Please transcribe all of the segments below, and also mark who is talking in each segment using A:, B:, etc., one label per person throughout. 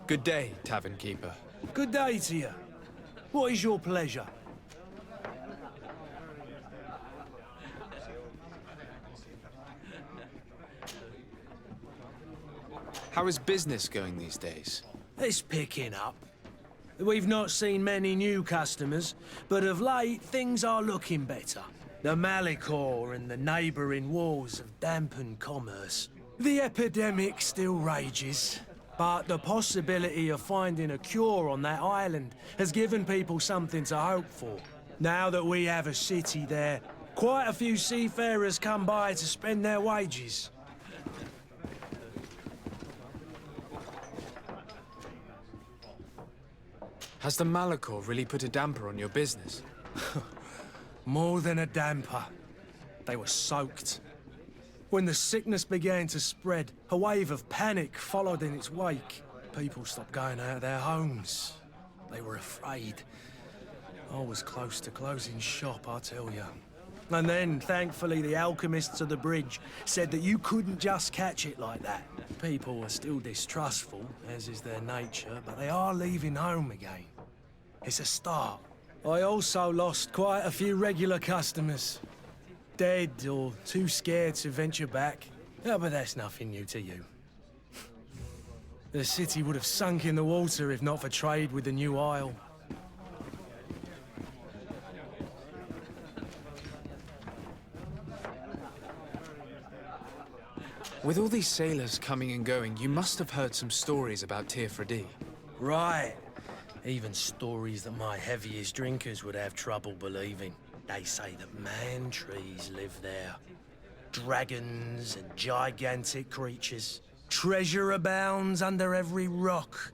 A: Good day, tavern keeper.
B: Good day to you. What is your pleasure?
A: How is business going these days?
B: It's picking up. We've not seen many new customers, but of late things are looking better. The Malicor and the neighbouring wars have dampened commerce. The epidemic still rages, but the possibility of finding a cure on that island has given people something to hope for. Now that we have a city there, quite a few seafarers come by to spend their wages.
A: Has the Malicor really put a damper on your business?
B: More than a damper. They were soaked. When the sickness began to spread, a wave of panic followed in its wake. People stopped going out of their homes. They were afraid. I was close to closing shop, I tell you. And then, thankfully, the alchemists of the bridge said that you couldn't just catch it like that. People are still distrustful, as is their nature, but they are leaving home again. It's a start. I also lost quite a few regular customers. Dead or too scared to venture back. Yeah, but that's nothing new to you. The city would have sunk in the water if not for trade with the new isle.
A: With all these sailors coming and going, you must have heard some stories about Tirfredi.
B: Right. Even stories that my heaviest drinkers would have trouble believing. They say that man trees live there. Dragons and gigantic creatures. Treasure abounds under every rock.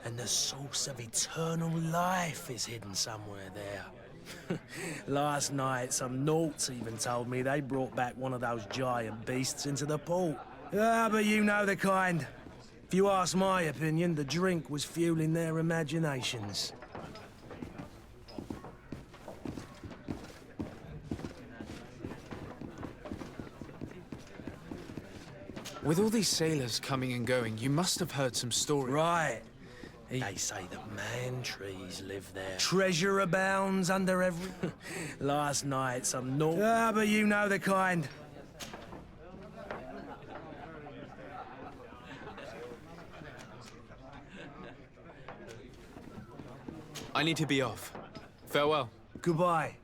B: And the source of eternal life is hidden somewhere there. Last night, some Nauts even told me they brought back one of those giant beasts into the port. Ah, but you know the kind. If you ask my opinion, the drink was fueling their imaginations.
A: With all these sailors coming and going, you must have heard some stories.
B: Right. They say that man trees live there. Treasure abounds under every... Last night, some Nauts... Ah, but you know the kind.
A: I need to be off. Farewell.
B: Goodbye.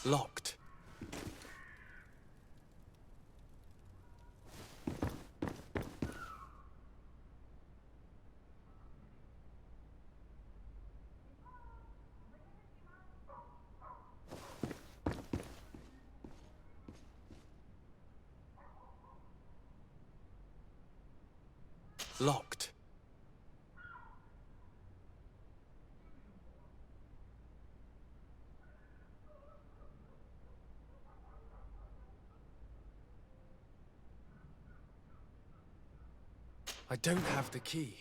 A: Locked. Locked. I don't have the key.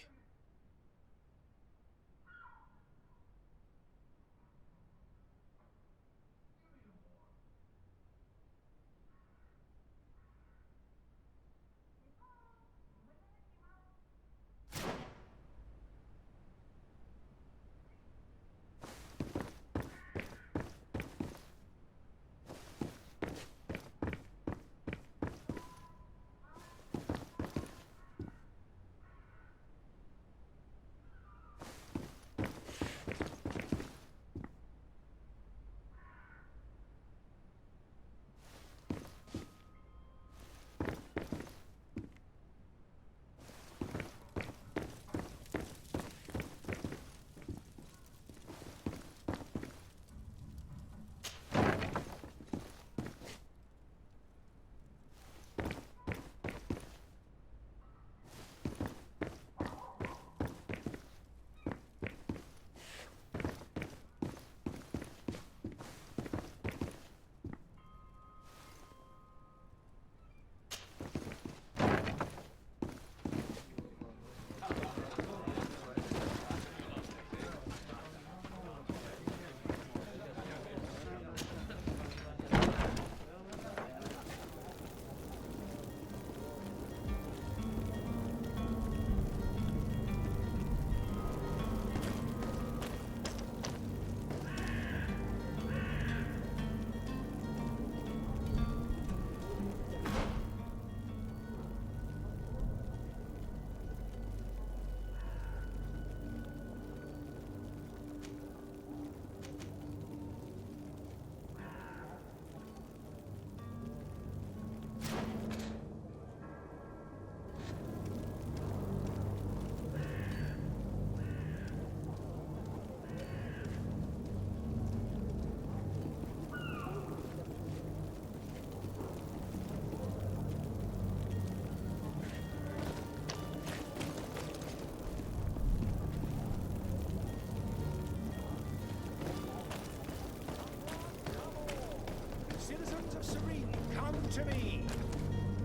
C: To me.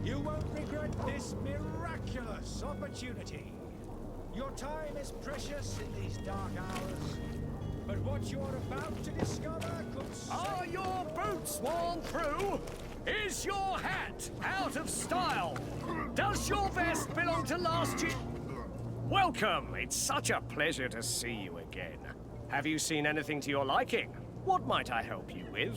C: You won't regret this miraculous opportunity. Your time is precious in these dark hours, but what you're about to discover could
D: Are your boots worn through? Is your hat out of style? Does your vest belong to last year? Welcome! It's such a pleasure to see you again. Have you seen anything to your liking? What might I help you with?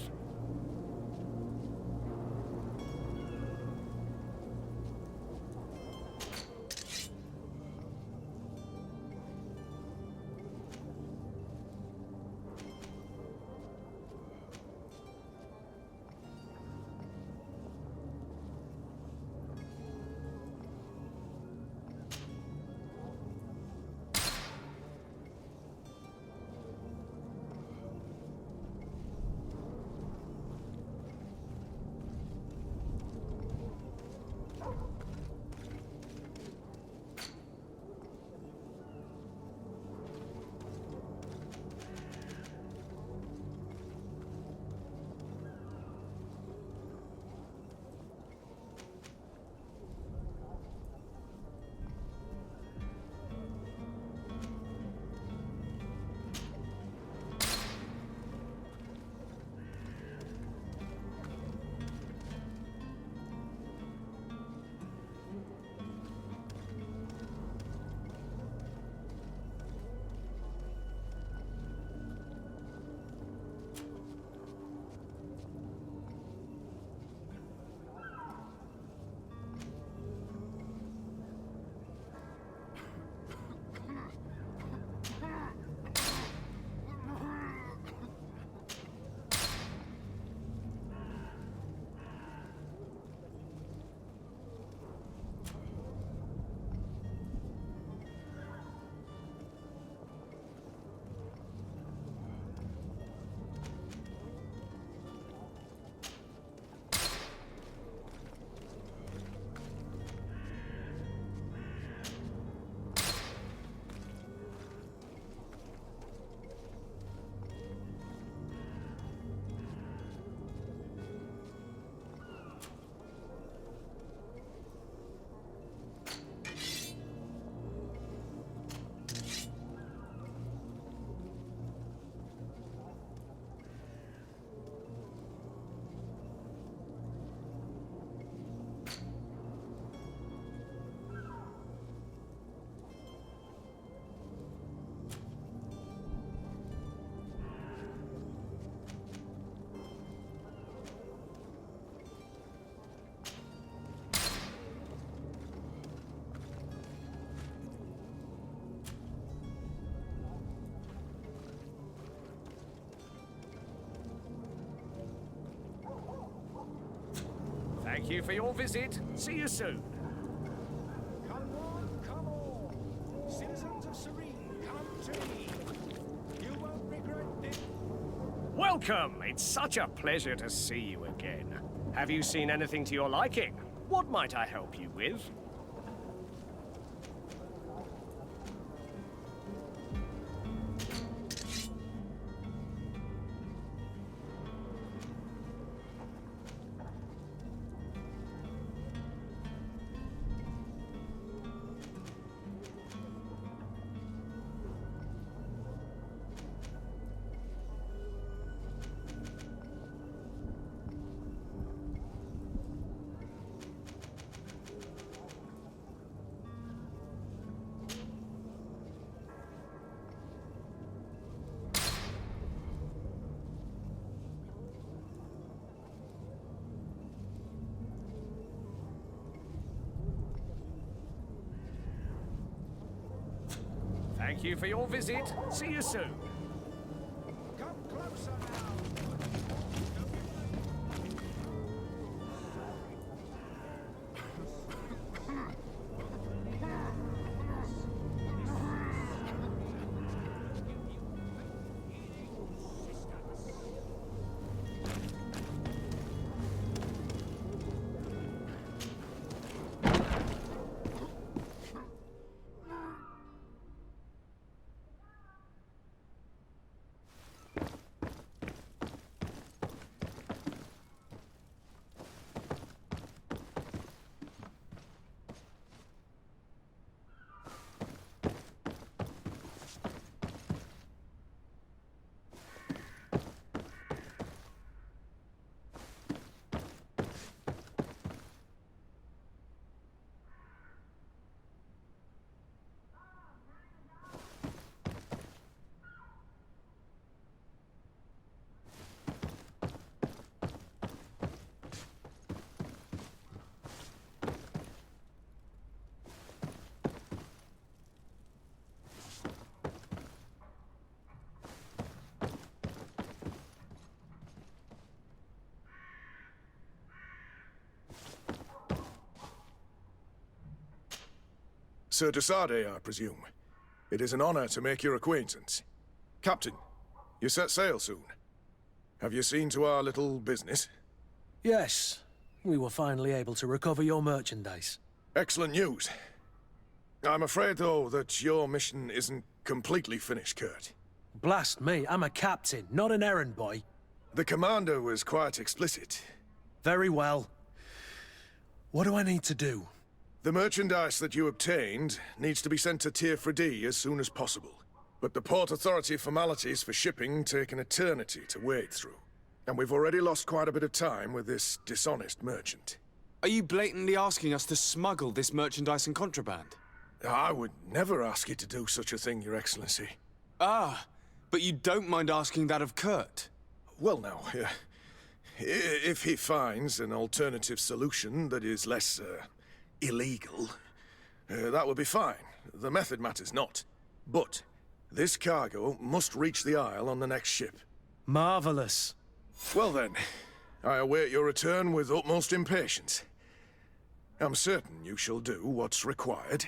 D: Thank you for your visit. See you soon.
C: Come on, come on. Citizens of Serene, come to me. You won't regret this.
D: Welcome! It's such a pleasure to see you again. Have you seen anything to your liking? What might I help you with? Thank you for your visit. See you soon.
C: Come closer now.
E: Sir Desade, I presume. It is an honor to make your acquaintance. Captain, you set sail soon. Have you seen to our little business?
B: Yes, we were finally able to recover your merchandise.
E: Excellent news. I'm afraid, though, that your mission isn't completely finished, Kurt.
B: Blast me, I'm a captain, not an errand boy.
E: The commander was quite explicit.
B: Very well. What do I need to do?
E: The merchandise that you obtained needs to be sent to Tier 4D as soon as possible. But the Port Authority formalities for shipping take an eternity to wade through. And we've already lost quite a bit of time with this dishonest merchant.
A: Are you blatantly asking us to smuggle this merchandise and contraband?
E: I would never ask you to do such a thing, Your Excellency.
A: Ah, but you don't mind asking that of Kurt?
E: Well now, if he finds an alternative solution that is less, illegal, that would be fine. The method matters not. But this cargo must reach the Isle on the next ship.
B: Marvelous.
E: Well then, I await your return with utmost impatience. I'm certain you shall do what's required.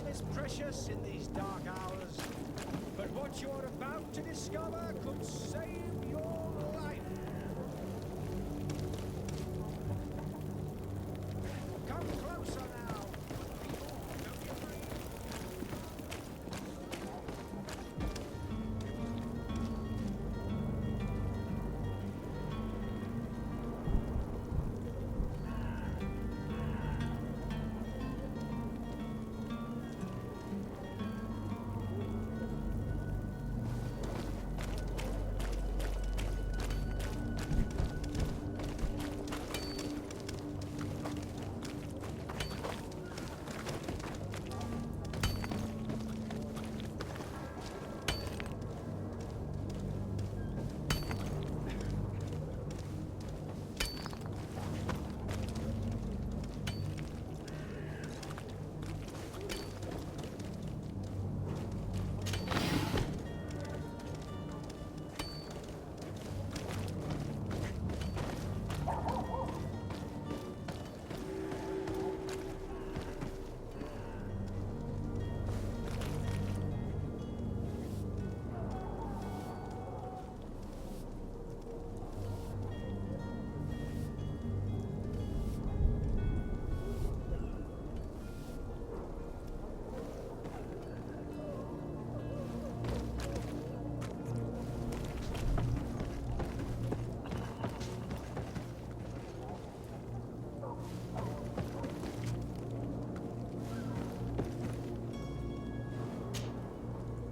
C: is precious in these dark hours, but what you're about to discover could save your life. Come closer now. Don't be afraid.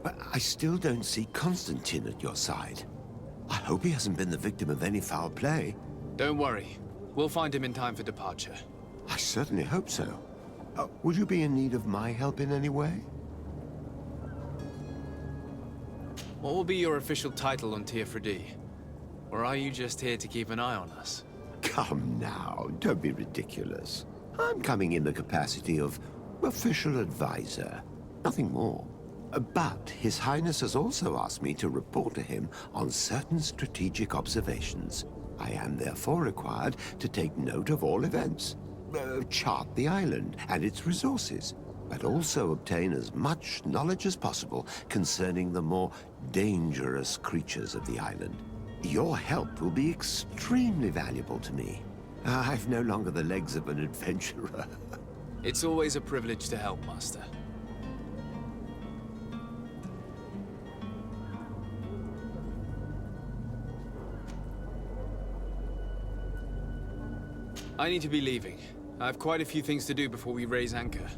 F: But I still don't see Constantine at your side. I hope he hasn't been the victim of any foul play.
A: Don't worry. We'll find him in time for departure.
F: I certainly hope so. Would you be in need of my help in any way?
A: What will be your official title on Tier Or are you just here to keep an eye on us?
F: Come now, don't be ridiculous. I'm coming in the capacity of official advisor, nothing more. But His Highness has also asked me to report to him on certain strategic observations. I am therefore required to take note of all events, chart the island and its resources, but also obtain as much knowledge as possible concerning the more dangerous creatures of the island. Your help will be extremely valuable to me. I've no longer the legs of an adventurer.
A: It's always a privilege to help, Master. I need to be leaving. I have quite a few things to do before we raise anchor.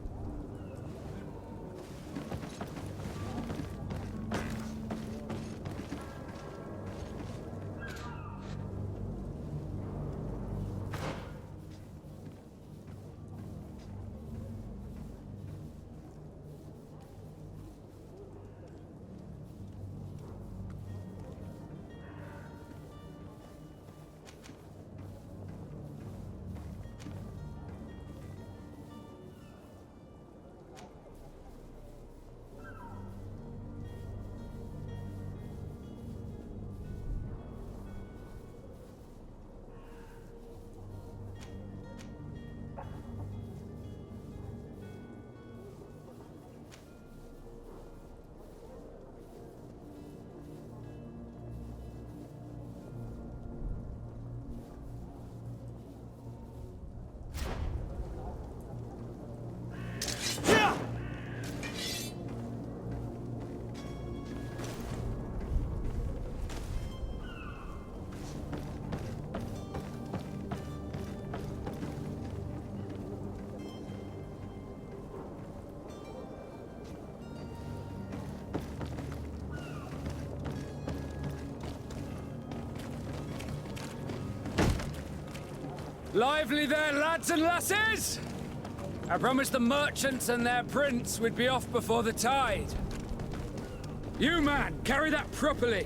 G: Lively there, lads and lasses! I promised the merchants and their prince we'd be off before the tide. You, man, carry that properly.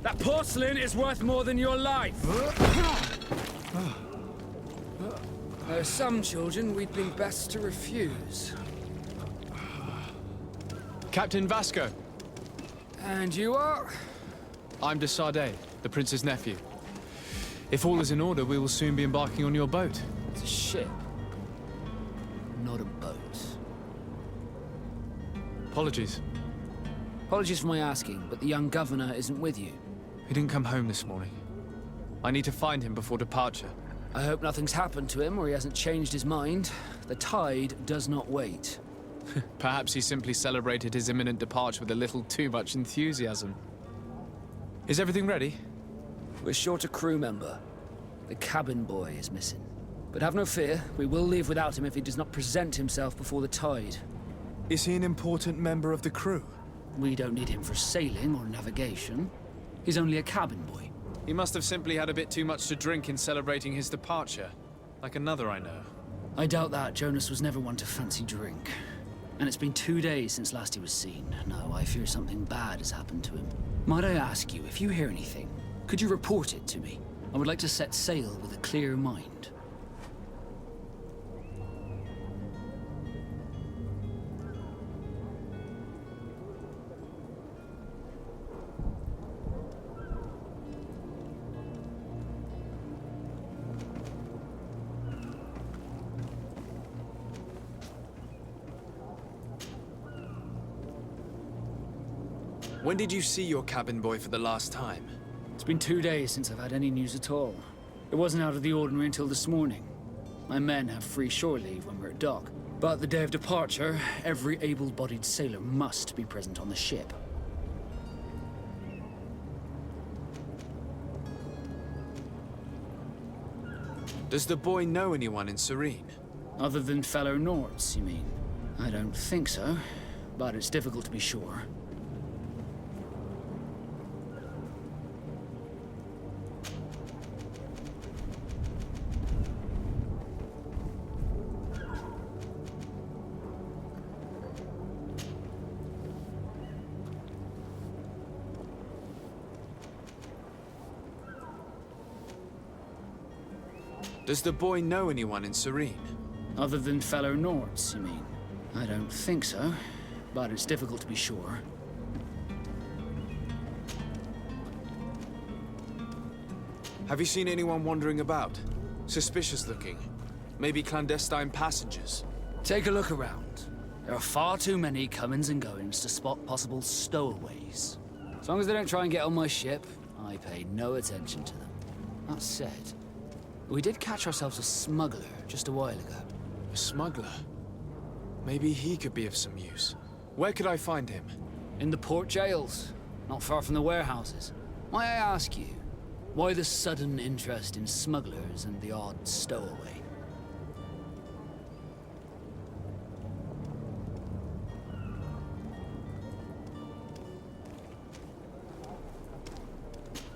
G: That porcelain is worth more than your life. There are some children we'd be best to refuse.
A: Captain Vasco.
G: And you are?
A: I'm de Sade, the prince's nephew. If all is in order, we will soon be embarking on your boat.
G: It's a ship, not a boat.
A: Apologies.
G: Apologies for my asking, but the young governor isn't with you.
A: He didn't come home this morning. I need to find him before departure.
G: I hope nothing's happened to him or he hasn't changed his mind. The tide does not wait.
A: Perhaps he simply celebrated his imminent departure with a little too much enthusiasm. Is everything ready?
G: We're short a crew member. The cabin boy is missing. But have no fear, we will leave without him if he does not present himself before the tide.
B: Is he an important member of the crew?
G: We don't need him for sailing or navigation. He's only a cabin boy.
A: He must have simply had a bit too much to drink in celebrating his departure. Like another I know.
G: I doubt that. Jonas was never one to fancy drink. And it's been 2 days since last he was seen. No, I fear something bad has happened to him. Might I ask you, if you hear anything, could you report it to me? I would like to set sail with a clear mind.
A: When did you see your cabin boy for the last time?
G: It's been 2 days since I've had any news at all. It wasn't out of the ordinary until this morning. My men have free shore leave when we're at dock. But the day of departure, every able-bodied sailor must be present on the ship.
A: Does the boy know anyone in Serene?
G: Other than fellow Nords, you mean? I don't think so, but it's difficult to be sure.
A: Does the boy know anyone in Serene?
G: Other than fellow Nords, you mean? I don't think so, but it's difficult to be sure.
A: Have you seen anyone wandering about? Suspicious looking? Maybe clandestine passengers?
G: Take a look around. There are far too many comings and goings to spot possible stowaways. As long as they don't try and get on my ship, I pay no attention to them. That said, we did catch ourselves a smuggler just a while ago.
A: A smuggler? Maybe he could be of some use. Where could I find him?
G: In the port jails, not far from the warehouses. Might I ask you, why the sudden interest in smugglers and the odd stowaway?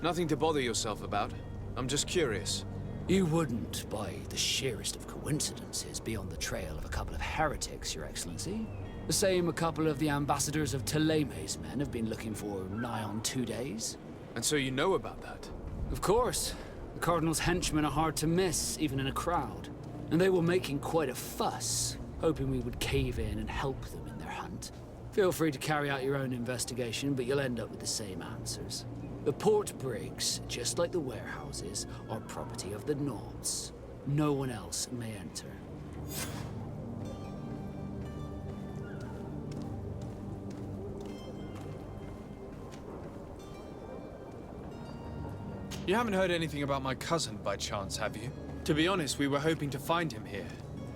A: Nothing to bother yourself about. I'm just curious.
G: You wouldn't, by the sheerest of coincidences, be on the trail of a couple of heretics, Your Excellency. The same a couple of the ambassadors of Ptolemy's men have been looking for nigh on 2 days.
A: And so you know about that?
G: Of course. The Cardinal's henchmen are hard to miss, even in a crowd. And they were making quite a fuss, hoping we would cave in and help them in their hunt. Feel free to carry out your own investigation, but you'll end up with the same answers. The port brigs, just like the warehouses, are property of the Nords. No one else may enter.
A: You haven't heard anything about my cousin by chance, have you? To be honest, we were hoping to find him here.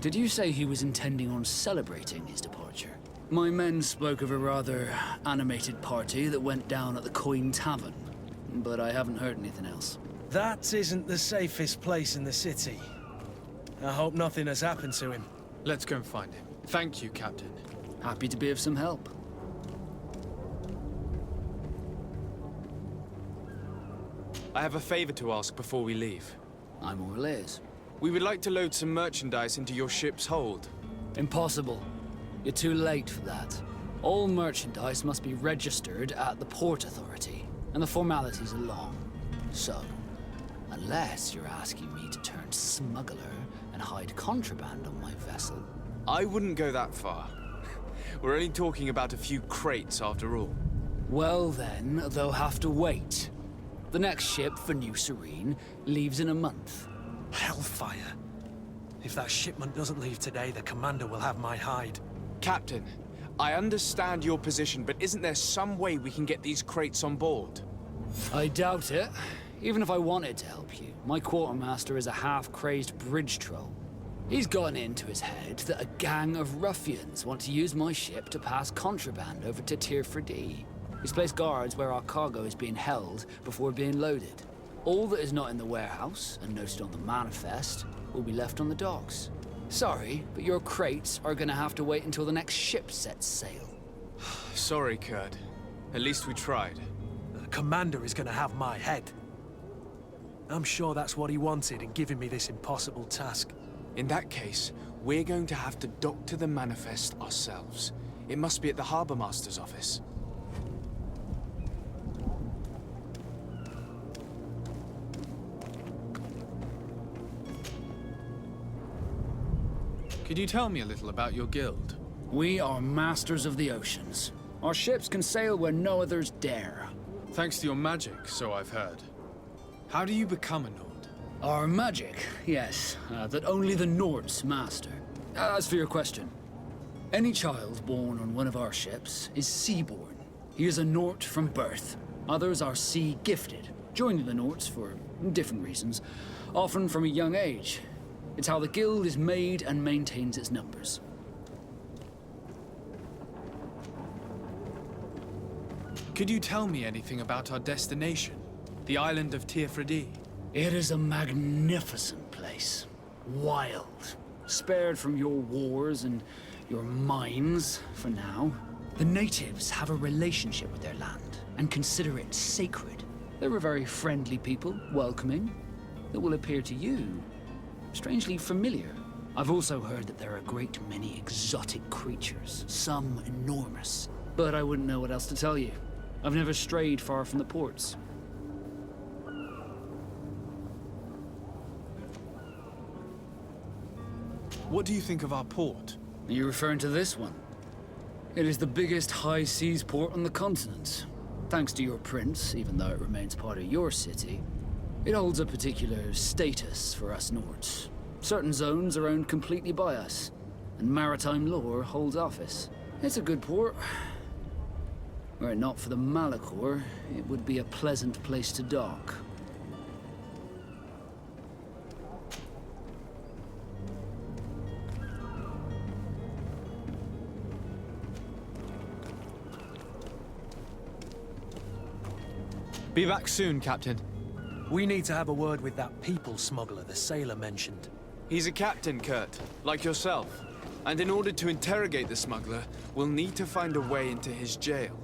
G: Did you say he was intending on celebrating his departure? My men spoke of a rather animated party that went down at the Coin Tavern, but I haven't heard anything else.
B: That isn't the safest place in the city. I hope nothing has happened to him.
A: Let's go and find him. Thank you, Captain.
G: Happy to be of some help.
A: I have a favor to ask before we leave.
G: I'm all ears.
A: We would like to load some merchandise into your ship's hold.
G: Impossible. You're too late for that. All merchandise must be registered at the Port Authority, and the formalities are long. So, unless you're asking me to turn smuggler and hide contraband on my vessel.
A: I wouldn't go that far. We're only talking about a few crates after all.
G: Well then, they'll have to wait. The next ship for New Serene leaves in a month.
B: Hellfire. If that shipment doesn't leave today, the commander will have my hide.
A: Captain, I understand your position, but isn't there some way we can get these crates on board?
G: I doubt it. Even if I wanted to help you, my quartermaster is a half-crazed bridge troll. He's gotten into his head that a gang of ruffians want to use my ship to pass contraband over to Tier 4D. He's placed guards where our cargo is being held before being loaded. All that is not in the warehouse, and noted on the manifest, will be left on the docks. Sorry, but your crates are gonna have to wait until the next ship sets sail.
A: Sorry, Kurt. At least we tried.
B: The commander is gonna have my head. I'm sure that's what he wanted in giving me this impossible task.
A: In that case, we're going to have to doctor the manifest ourselves. It must be at the Harbour Master's office. Could you tell me a little about your guild?
G: We are masters of the oceans. Our ships can sail where no others dare.
A: Thanks to your magic, so I've heard. How do you become a Nord?
G: Our magic, yes, that only the Nords master. As for your question, any child born on one of our ships is sea-born. He is a Nord from birth. Others are sea-gifted, joining the Nords for different reasons, often from a young age. It's how the guild is made and maintains its numbers.
A: Could you tell me anything about our destination? The island of Tier 4D?
G: It is a magnificent place. Wild. Spared from your wars and your mines, for now. The natives have a relationship with their land and consider it sacred. They're a very friendly people, welcoming, that will appear to you strangely familiar. I've also heard that there are a great many exotic creatures, some enormous. But I wouldn't know what else to tell you. I've never strayed far from the ports.
A: What do you think of our port?
G: Are you referring to this one? It is the biggest high seas port on the continent. Thanks to your prince, even though it remains part of your city, it holds a particular status for us Nords. Certain zones are owned completely by us, and maritime law holds office. It's a good port. Were it not for the Malachor, it would be a pleasant place to dock.
A: Be back soon, Captain.
B: We need to have a word with that people smuggler the sailor mentioned.
A: He's a captain, Kurt, like yourself. And in order to interrogate the smuggler, we'll need to find a way into his jail.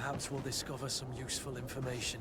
B: Perhaps we'll discover some useful information.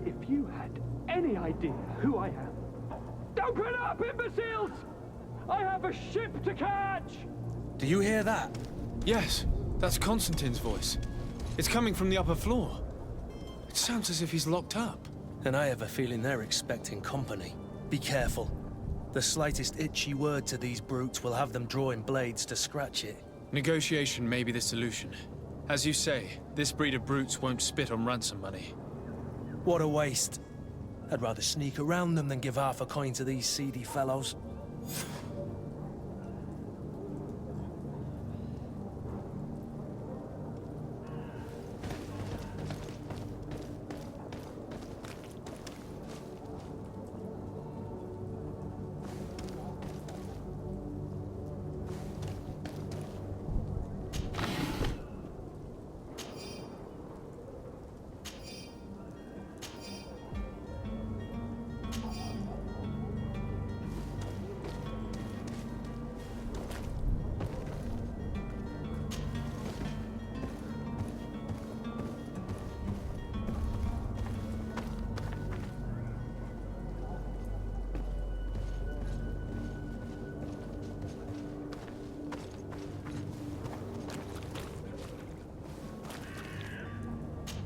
D: If you had any idea who I am, open up, imbeciles! I have a ship to catch!
B: Do you hear that?
A: Yes, that's Constantine's voice. It's coming from the upper floor. It sounds as if he's locked up.
B: And I have a feeling they're expecting company. Be careful. The slightest itchy word to these brutes will have them drawing blades to scratch it.
A: Negotiation may be the solution. As you say, this breed of brutes won't spit on ransom money.
B: What a waste. I'd rather sneak around them than give half a coin to these seedy fellows.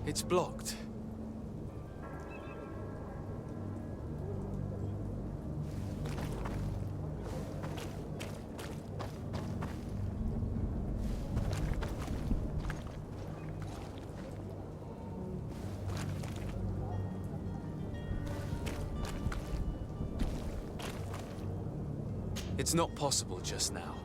A: It's blocked. It's not possible just now.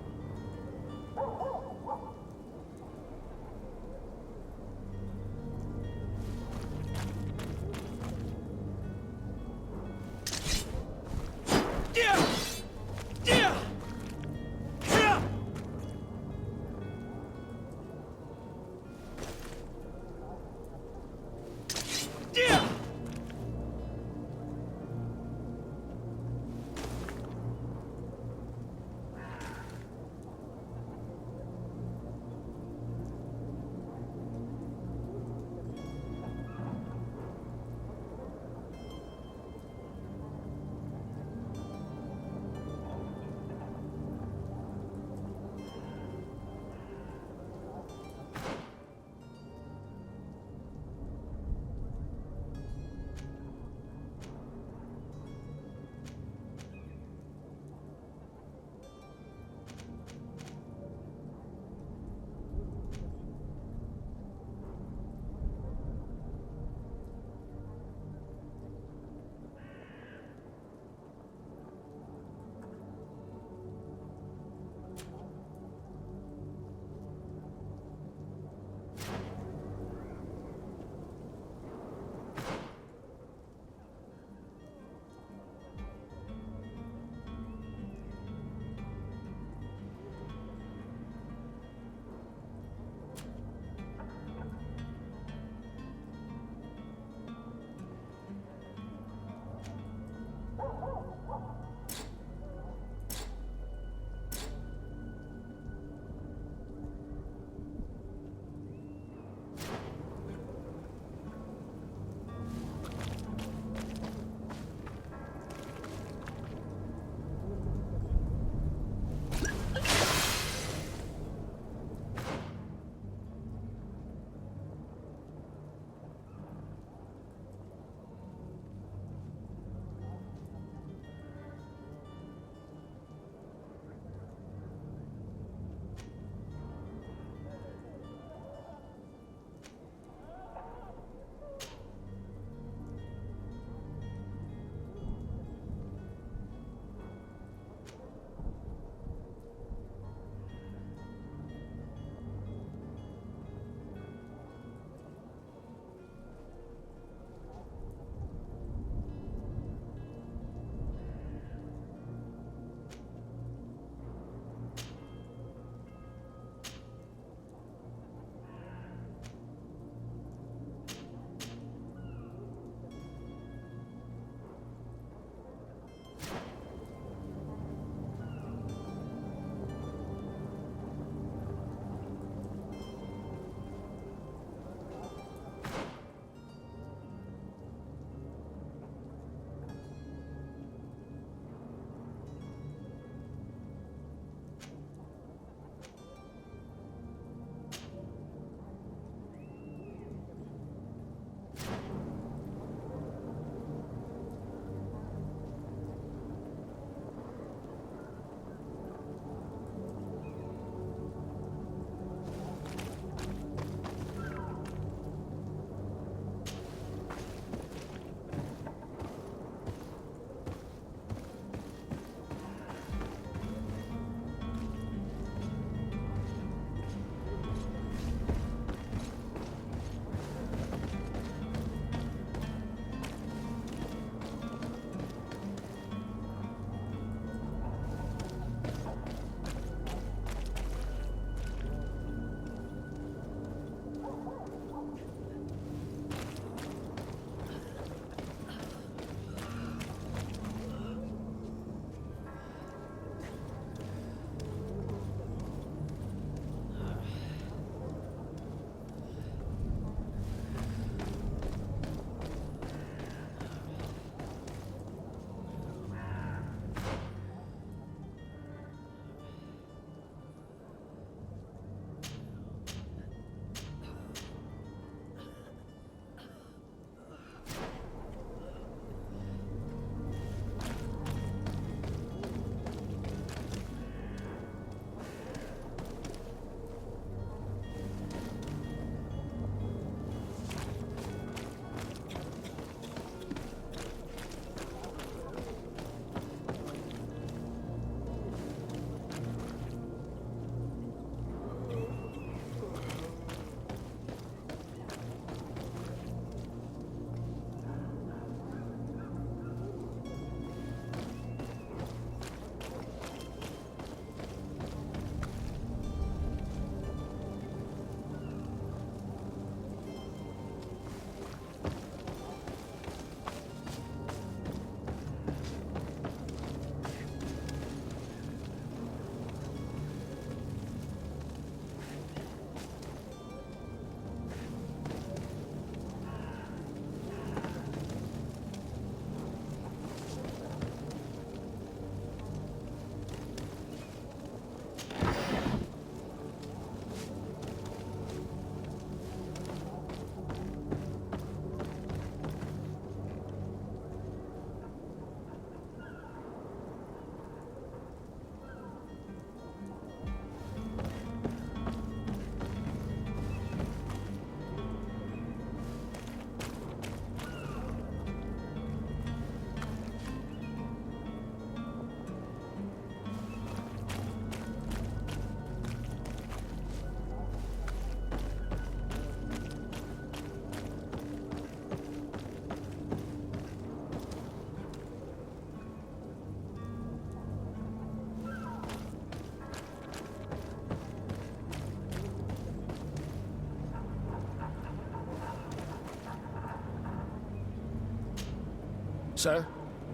G: Sir,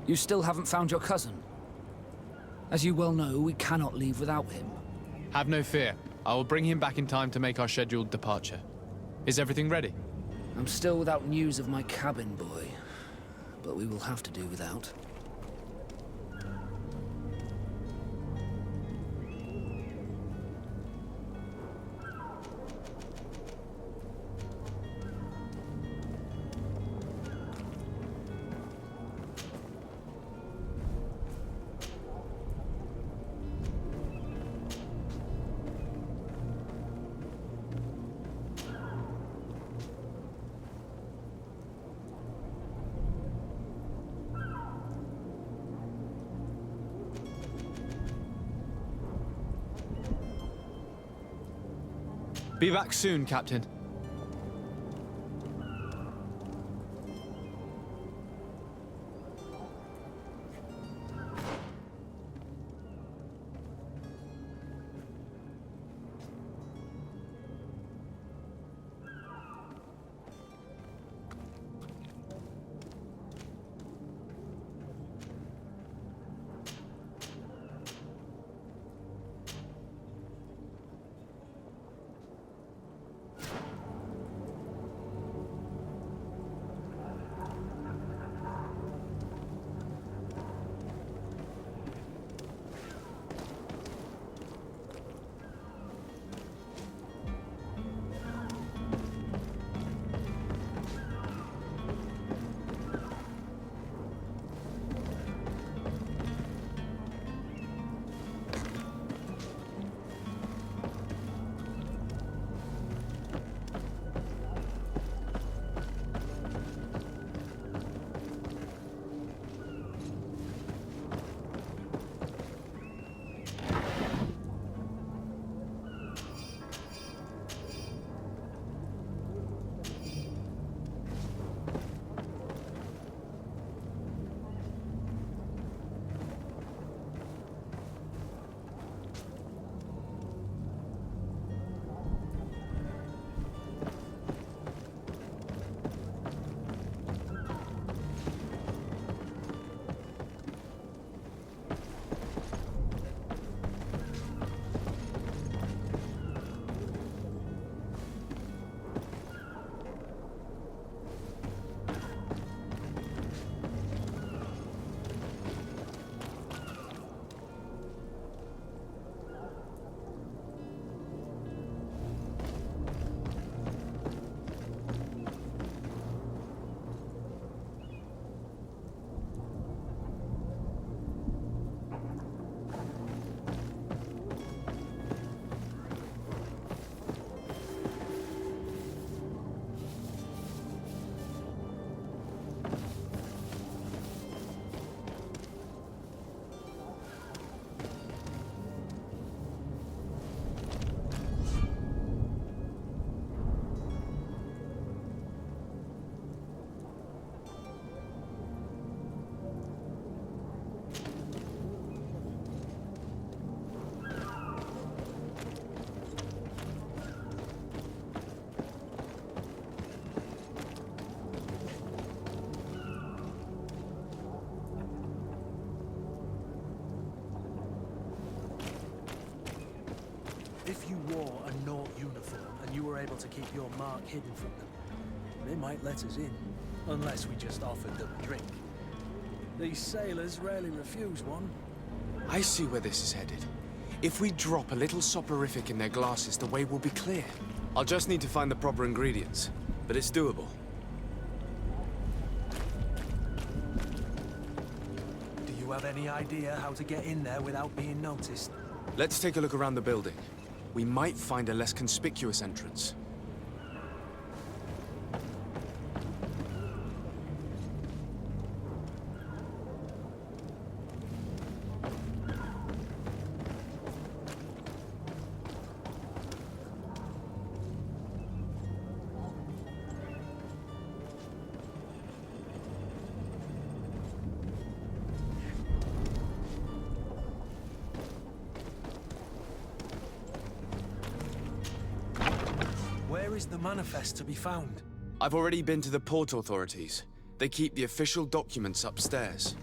G: you still haven't found your cousin. As you well know, we cannot leave without him.
A: Have no fear. I will bring him back in time to make our scheduled departure. Is everything ready?
G: I'm still without news of my cabin boy, but we will have to do without.
A: Be back soon, Captain.
B: If you wore a Naught uniform and you were able to keep your mark hidden from them, they might let us in, unless we just offered them a drink. These sailors rarely refuse one.
A: I see where this is headed. If we drop a little soporific in their glasses, the way will be clear. I'll just need to find the proper ingredients, but it's doable.
B: Do you have any idea how to get in there without being noticed?
A: Let's take a look around the building. We might find a less conspicuous entrance.
B: Where is the manifest to be found?
A: I've already been to the port authorities. They keep the official documents upstairs.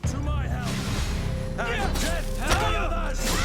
B: To my help! And death to the others!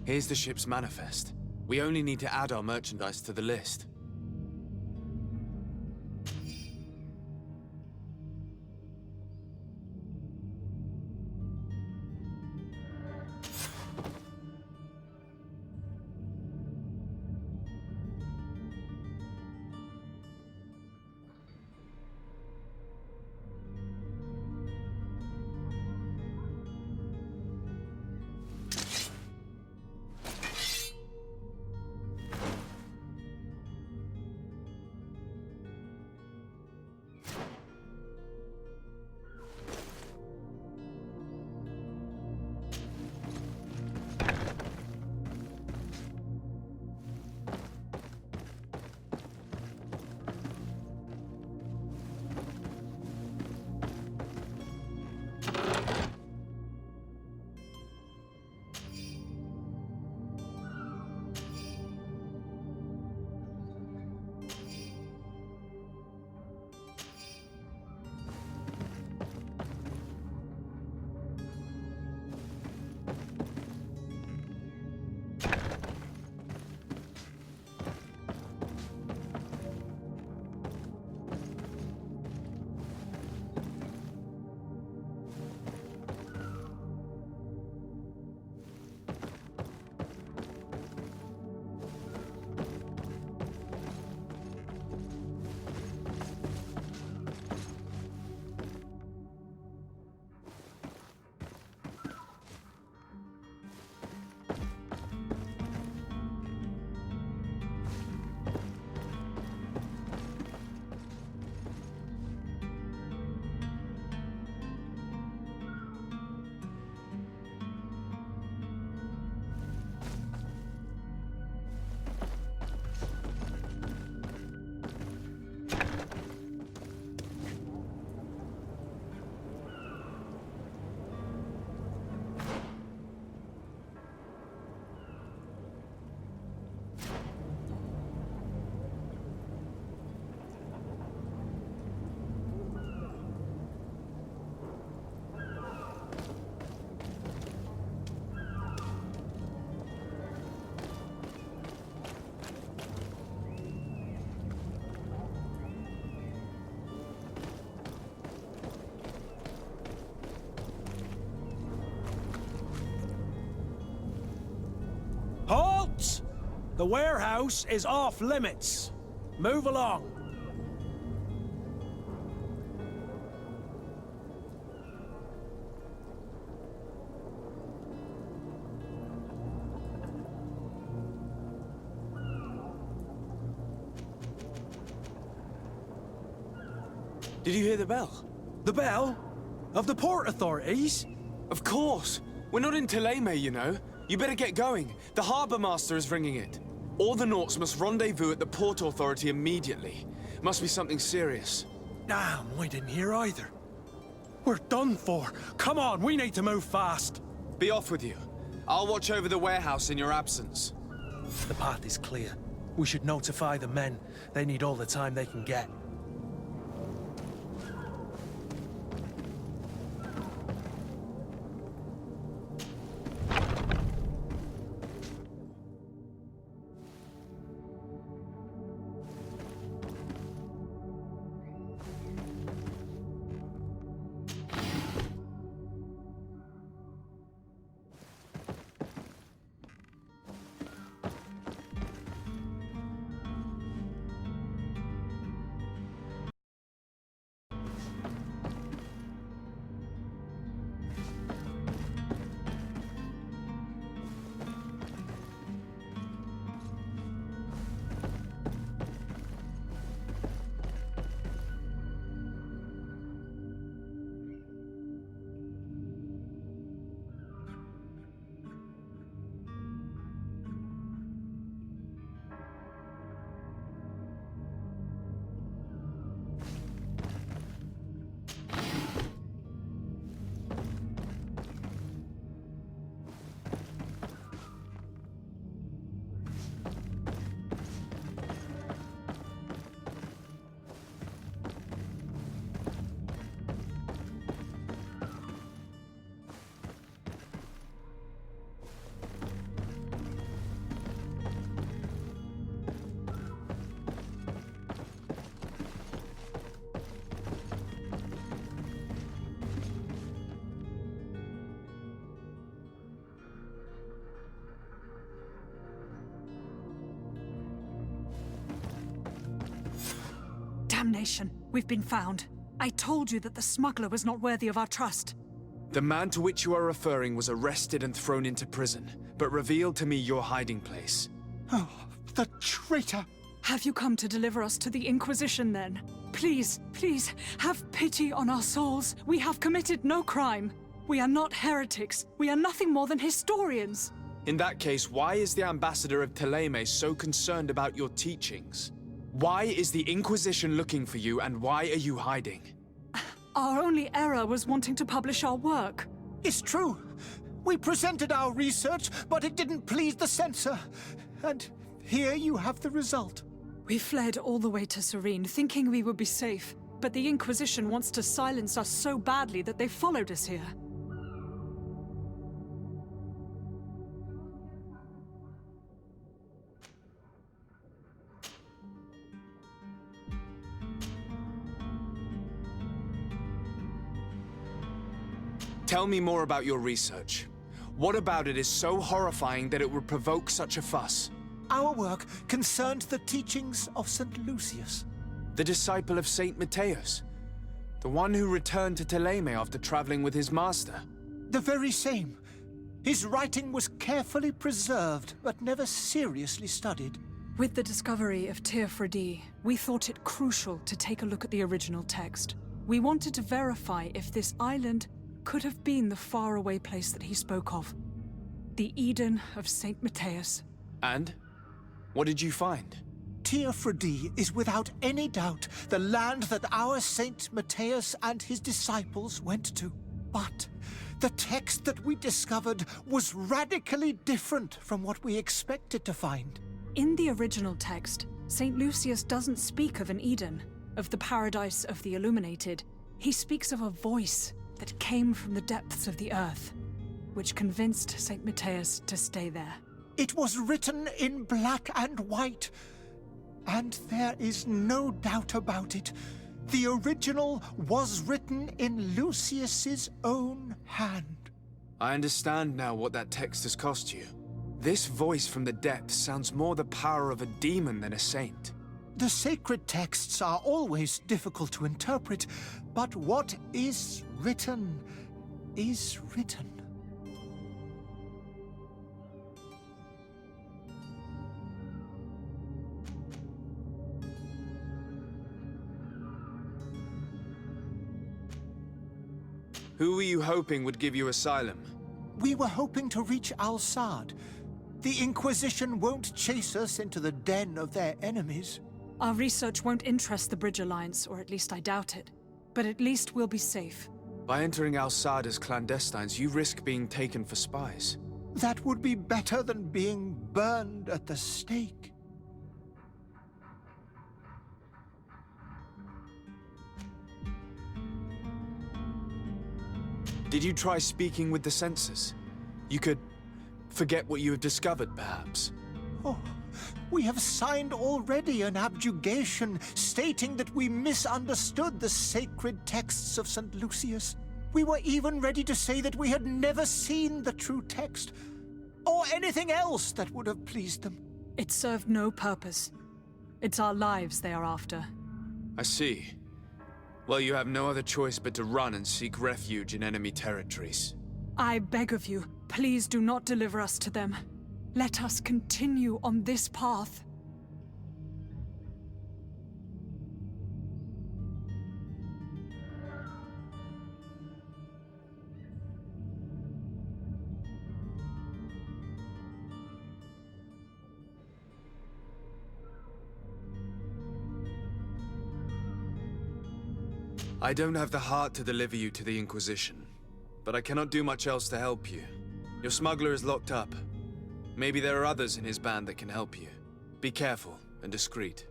A: Here's the ship's manifest. We only need to add our merchandise to the list.
B: Halt! The warehouse is off limits. Move along.
A: Did you hear the bell?
B: The bell? Of the port authorities?
A: Of course! We're not in Thélème, you know. You better get going. The harbour master is ringing it. All the Nauts must rendezvous at the port authority immediately. Must be something serious.
B: Damn, we didn't hear either. We're done for. Come on, we need to move fast.
A: Be off with you. I'll watch over the warehouse in your absence.
B: The path is clear. We should notify the men. They need all the time they can get.
H: Damnation! We've been found. I told you that the smuggler was not worthy of our trust.
A: The man to which you are referring was arrested and thrown into prison, but revealed to me your hiding place.
I: Oh, the traitor!
H: Have you come to deliver us to the Inquisition, then? Please, please, have pity on our souls. We have committed no crime. We are not heretics. We are nothing more than historians.
A: In that case, why is the ambassador of Thélème so concerned about your teachings? Why is the Inquisition looking for you, and why are you hiding?
H: Our only error was wanting to publish our work.
I: It's true. We presented our research, but it didn't please the censor. And here you have the result.
H: We fled all the way to Serene, thinking we would be safe. But the Inquisition wants to silence us so badly that they followed us here.
A: Tell me more about your research. What about it is so horrifying that it would provoke such a fuss?
I: Our work concerned the teachings of St. Lucius.
A: The disciple of Saint Matthias? The one who returned to Teleme after traveling with his master?
I: The very same. His writing was carefully preserved, but never seriously studied.
H: With the discovery of Teofredi, we thought it crucial to take a look at the original text. We wanted to verify if this island could have been the faraway place that he spoke of. The Eden of Saint Matthias.
A: And? What did you find?
I: Teofredi is without any doubt the land that our Saint Matthias and his disciples went to. But the text that we discovered was radically different from what we expected to find.
H: In the original text, St. Lucius doesn't speak of an Eden, of the paradise of the illuminated. He speaks of a voice that came from the depths of the earth, which convinced St. Matthias to stay there.
I: It was written in black and white, and there is no doubt about it. The original was written in Lucius's own hand.
A: I understand now what that text has cost you. This voice from the depths sounds more the power of a demon than a saint.
I: The sacred texts are always difficult to interpret, but what is written is written.
A: Who were you hoping would give you asylum?
I: We were hoping to reach Al-Sad. The Inquisition won't chase us into the den of their enemies.
H: Our research won't interest the Bridge Alliance, or at least I doubt it. But at least we'll be safe.
A: By entering Al-Sad as clandestines, you risk being taken for spies.
I: That would be better than being burned at the stake.
A: Did you try speaking with the censors? You could forget what you have discovered, perhaps.
I: Oh, we have signed already an abjugation stating that we misunderstood the sacred texts of St. Lucius. We were even ready to say that we had never seen the true text, or anything else that would have pleased them.
H: It served no purpose. It's our lives they are after.
A: I see. Well, you have no other choice but to run and seek refuge in enemy territories.
H: I beg of you, please do not deliver us to them. Let us continue on this path.
A: I don't have the heart to deliver you to the Inquisition, but I cannot do much else to help you. Your smuggler is locked up. Maybe there are others in his band that can help you. Be careful and discreet,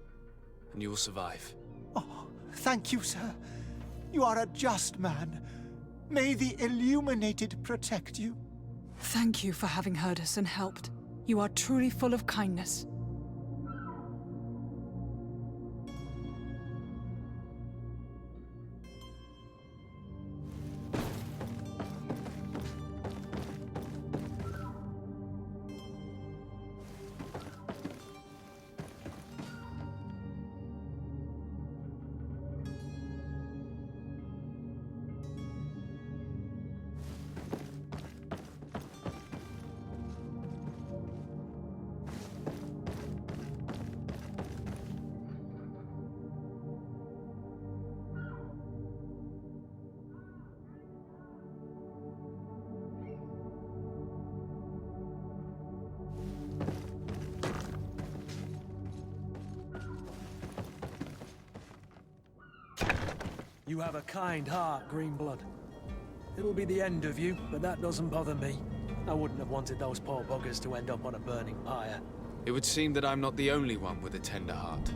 A: and you will survive.
I: Oh, thank you, sir. You are a just man. May the Illuminated protect you.
H: Thank you for having heard us and helped. You are truly full of kindness.
B: You have a kind heart, Greenblood. It'll be the end of you, but that doesn't bother me. I wouldn't have wanted those poor buggers to end up on a burning pyre.
A: It would seem that I'm not the only one with a tender heart.